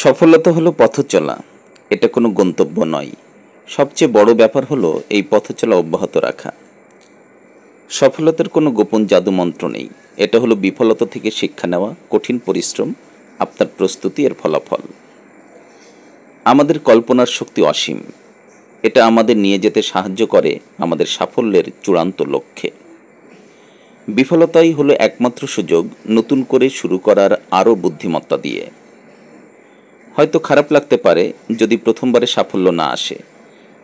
সফলতা হলো পথ চলা, এটা কোনো গন্তব্য নয়। সবচেয়ে বড় ব্যাপার হলো এই পথ চলা অব্যাহত রাখা। সফলতার কোনো গোপন জাদুমন্ত্র নেই, এটা হলো বিফলতা থেকে শিক্ষা নেওয়া, কঠিন পরিশ্রম, আপনার প্রস্তুতি এর ফলাফল। আমাদের কল্পনার শক্তি অসীম, এটা আমাদের নিয়ে যেতে সাহায্য করে আমাদের সাফল্যের চূড়ান্ত লক্ষ্যে। বিফলতাই হলো একমাত্র সুযোগ নতুন করে শুরু করার আরও বুদ্ধিমত্তা দিয়ে। হয়তো খারাপ লাগতে পারে যদি প্রথমবারে সাফল্য না আসে,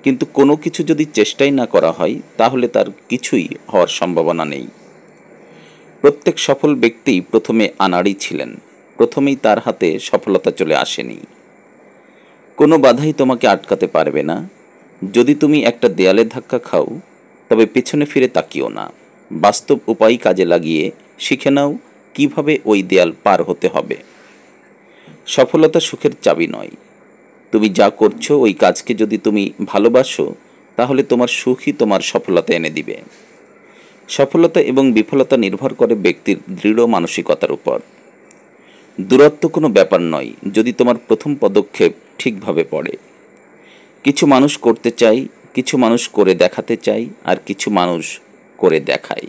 কিন্তু কোনো কিছু যদি চেষ্টাই না করা হয় তাহলে তার কিছুই হওয়ার সম্ভাবনা নেই। প্রত্যেক সফল ব্যক্তিই প্রথমে আনাড়ি ছিলেন, প্রথমেই তার হাতে সফলতা চলে আসেনি। কোনো বাধাই তোমাকে আটকাতে পারবে না। যদি তুমি একটা দেয়ালে ধাক্কা খাও, তবে পেছনে ফিরে তাকিও না, বাস্তব উপায় কাজে লাগিয়ে শিখে নাও কিভাবে ওই দেয়াল পার হতে হবে। সফলতা সুখের চাবি নয়, তুমি যা করছো ওই কাজকে যদি তুমি ভালোবাসো, তাহলে তোমার সুখই তোমার সফলতা এনে দিবে। সফলতা এবং বিফলতা নির্ভর করে ব্যক্তির দৃঢ় মানসিকতার উপর। দূরত্ব কোনো ব্যাপার নয় যদি তোমার প্রথম পদক্ষেপ ঠিকভাবে পড়ে। কিছু মানুষ করতে চায়, কিছু মানুষ করে দেখাতে চায়, আর কিছু মানুষ করে দেখায়।